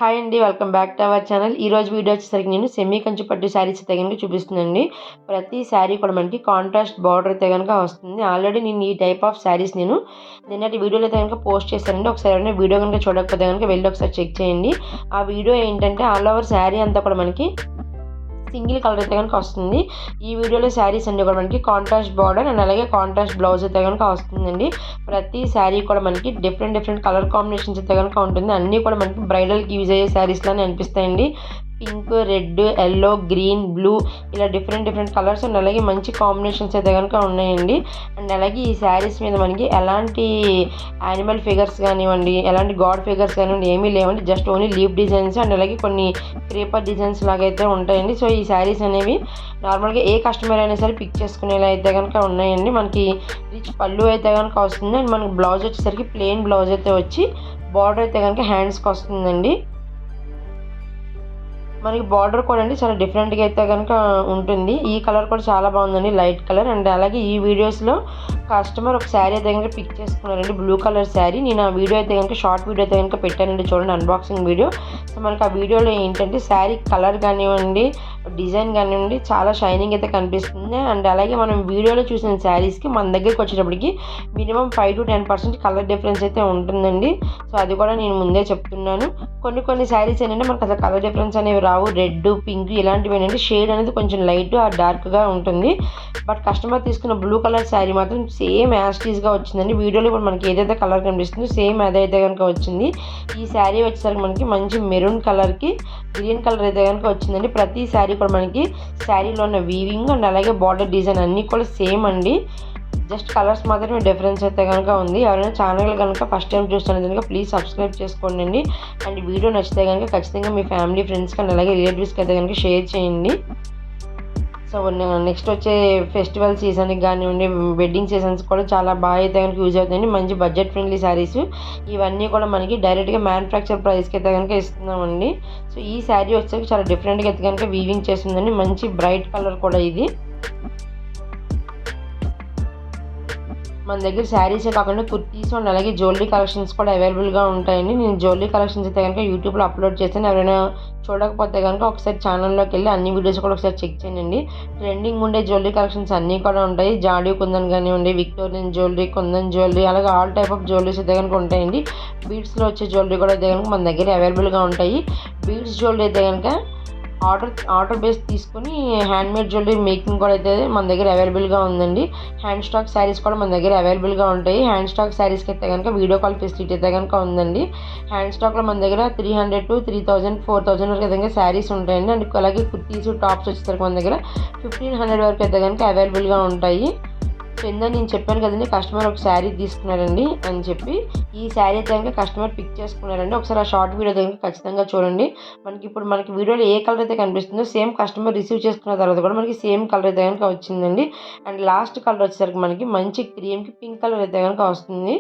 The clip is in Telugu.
హాయ్ అండి. Welcome back to our channel. ఈరోజు వీడియో వచ్చేసరికి నేను సెమీ కంచి పట్టు శారీస్ అయితే గనుక చూపిస్తున్నానండి. ప్రతి శారీ కూడా మనకి కాంట్రాస్ట్ బార్డర్ అయితే గనుక వస్తుంది. ఆల్రెడీ నేను ఈ టైప్ ఆఫ్ శారీస్ నేను నిన్నటి వీడియోలో అయితే గనుక పోస్ట్ చేశానండి. ఒకసారి ఎవరైనా వీడియో కనుక చూడకపోతే కనుక వెళ్ళి ఒకసారి చెక్ చేయండి. ఆ వీడియో ఏంటంటే ఆల్ ఓవర్ శారీ అంతా కూడా మనకి సింగిల్ కలర్ అయితే కనుక వస్తుంది. ఈ వీడియోలో శారీస్ అన్నీ కూడా మనకి కాంట్రాస్ట్ బార్డర్ అండ్ అలాగే కాంట్రాస్ట్ బ్లౌజ్ అయితే కనుక వస్తుందండి. ప్రతి శారీ కూడా మనకి డిఫరెంట్ కలర్ కాంబినేషన్స్ అయితే కనుక ఉంటుంది. అన్నీ కూడా మనకి బ్రైడల్కి యూజ్ అయ్యే శారీస్ లానే అనిపిస్తాయండి. Pink, red, yellow, green, blue ఇలా డిఫరెంట్ కలర్స్ అండ్ అలాగే మంచి కాంబినేషన్స్ అయితే కనుక ఉన్నాయండి. అండ్ అలాగే ఈ శారీస్ మీద మనకి ఎలాంటి యానిమల్ ఫిగర్స్ కానివ్వండి, ఎలాంటి గాడ్ ఫిగర్స్ కానివ్వండి ఏమీ లేవండి. Just only leaf designs and అలాగే కొన్ని క్రీపర్ డిజైన్స్ లాగా అయితే ఉంటాయండి. సో ఈ శారీస్ అనేవి నార్మల్గా ఏ కస్టమర్ అయినా సరే పిక్ చేసుకునేలా అయితే కనుక ఉన్నాయండి. మనకి రిచ్ పళ్ళు అయితే కనుక వస్తుంది. అండ్ మనకి బ్లౌజ్ వచ్చేసరికి ప్లెయిన్ బ్లౌజ్ అయితే వచ్చి బార్డర్ అయితే కనుక హ్యాండ్స్కి వస్తుందండి. మనకి బార్డర్ కూడా అండి చాలా డిఫరెంట్గా అయితే కనుక ఉంటుంది. ఈ కలర్ కూడా చాలా బాగుందండి, లైట్ కలర్. అండ్ అలాగే ఈ వీడియోస్లో కస్టమర్ ఒక శారీ అయితే కనుక పిక్ చేసుకున్నారండి, బ్లూ కలర్ శారీ. నేను ఆ వీడియో అయితే కనుక షార్ట్ వీడియో అయితే కనుక పెట్టానండి, చూడండి, అన్బాక్సింగ్ వీడియో. సో మనకి ఆ వీడియోలో ఏంటంటే శారీ కలర్ కానివ్వండి, డిజైన్ కానివ్వండి చాలా షైనింగ్ అయితే కనిపిస్తుంది. అండ్ అలాగే మనం వీడియోలో చూసిన శారీస్కి మన దగ్గరికి వచ్చేటప్పటికి మినిమం 5 to 10% కలర్ డిఫరెన్స్ అయితే ఉంటుందండి. సో అది కూడా నేను ముందే చెప్తున్నాను. కొన్ని శారీస్ ఏంటంటే మనకు అసలు కలర్ డిఫరెన్స్ అనేవి రావు. రెడ్, పింక్ ఇలాంటివి ఏంటంటే షేడ్ అనేది కొంచెం లైట్ ఆ డార్క్గా ఉంటుంది. బట్ కస్టమర్ తీసుకున్న బ్లూ కలర్ శారీ మాత్రం సేమ్ యాస్టీస్గా వచ్చిందండి. వీడియోలో ఇప్పుడు మనకి ఏదైతే కలర్ కనిపిస్తుందో సేమ్ అదైతే కనుక వచ్చింది. ఈ శారీ వచ్చేసరికి మనకి మంచి మెరూన్ కలర్కి గ్రీన్ కలర్ అయితే కనుక వచ్చిందండి. ప్రతి శారీ కూడా మనకి శారీలో ఉన్న వీవింగ్ అండ్ అలాగే బార్డర్ డిజైన్ అన్నీ కూడా సేమ్ అండి. జస్ట్ కలర్స్ మాత్రమే డిఫరెన్స్ అయితే కనుక ఉంది. ఎవరైనా ఛానల్ కనుక ఫస్ట్ టైం చూస్తున్నది కనుక ప్లీజ్ సబ్స్క్రైబ్ చేసుకోండి. అండ్ వీడియో నచ్చితే కనుక ఖచ్చితంగా మీ ఫ్యామిలీ, ఫ్రెండ్స్కి అండ్ అలాగే రిలేటివ్స్కి అయితే కనుక షేర్ చేయండి. సో నెక్స్ట్ వచ్చే ఫెస్టివల్ సీజన్కి కానివ్వండి, వెడ్డింగ్ సీజన్స్ కూడా చాలా బాగా అయితే కనుక యూజ్ అవుతాయండి. మంచి బడ్జెట్ ఫ్రెండ్లీ శారీస్ ఇవన్నీ కూడా మనకి డైరెక్ట్గా మ్యానుఫ్యాక్చర్ ప్రైస్కి అయితే కనుక ఇస్తున్నామండి. సో ఈ శారీ వచ్చేసరికి చాలా డిఫరెంట్గా అయితే కనుక వీవింగ్ చేస్తుందండి. మంచి బ్రైట్ కలర్ కూడా ఇది. మన దగ్గర శారీసే కాకుండా కుర్తీస్ అండ్ అలాగే జ్యువెలరీ కలెక్షన్స్ కూడా అవైలబుల్గా ఉంటాయండి. నేను జ్యువెలరీ కలెక్షన్స్ అయితే కనుక యూట్యూబ్లో అప్లోడ్ చేస్తాను. ఎవరైనా చూడకపోతే కనుక ఒకసారి ఛానల్లోకి వెళ్ళి అన్ని వీడియోస్ కూడా ఒకసారి చెక్ చేయండి. ట్రెండింగ్ ఉండే జ్యువెలరీ కలెక్షన్స్ అన్నీ కూడా ఉంటాయి. జాడీ కుందన్ కానివ్వండి, విక్టోరియన్ జ్యువెలరీ, కుందన్ జ్యువెలరీ, అలాగే ఆల్ టైప్ ఆఫ్ జ్యువెలరీస్ అయితే కనుక ఉంటాయండి. బీడ్స్లో వచ్చే జ్యువెలరీ కూడా అయితే కనుక మన దగ్గర అవైలబుల్గా ఉంటాయి. బీడ్స్ జ్యువెలరీ అయితే కనుక ఆర్డర్ బేస్ తీసుకుని హ్యాండ్మేడ్ జ్యువెలరీ మేకింగ్ కూడా అయితే మన దగ్గర అవైలబుల్గా ఉందండి. హ్యాండ్ స్టాక్ శారీస్ కూడా మన దగ్గర అవైలబుల్గా ఉంటాయి. హ్యాండ్ స్టాక్ శారీస్కి అయితే కనుక వీడియో కాల్ ఫెసిలిటీ అయితే కనుక ఉందండి. హ్యాండ్ స్టాక్లో మన దగ్గర 300 to 3000, 4000 వరకు అయితే కనుక శారీస్ ఉంటాయండి. అండ్ అలాగే కుర్తీస్, టాప్స్ వచ్చేసరికి మన దగ్గర 1500 వరకు అయితే కనుక అవైలబుల్గా ఉంటాయి. కింద నేను చెప్పాను కదండి, కస్టమర్ ఒక శారీ తీసుకున్నారండి అని చెప్పి. ఈ శారీ అయితే కనుక కస్టమర్ పిక్ చేసుకున్నారండి. ఒకసారి ఆ షార్ట్ వీడియో కనుక ఖచ్చితంగా చూడండి. మనకి వీడియోలో ఏ కలర్ అయితే కనిపిస్తుందో సేమ్ కస్టమర్ రిసీవ్ చేసుకున్న తర్వాత కూడా మనకి సేమ్ కలర్ అయితే కనుక వచ్చిందండి. అండ్ లాస్ట్ కలర్ వచ్చేసరికి మనకి మంచి క్రీమ్కి పింక్ కలర్ అయితే కనుక వస్తుంది.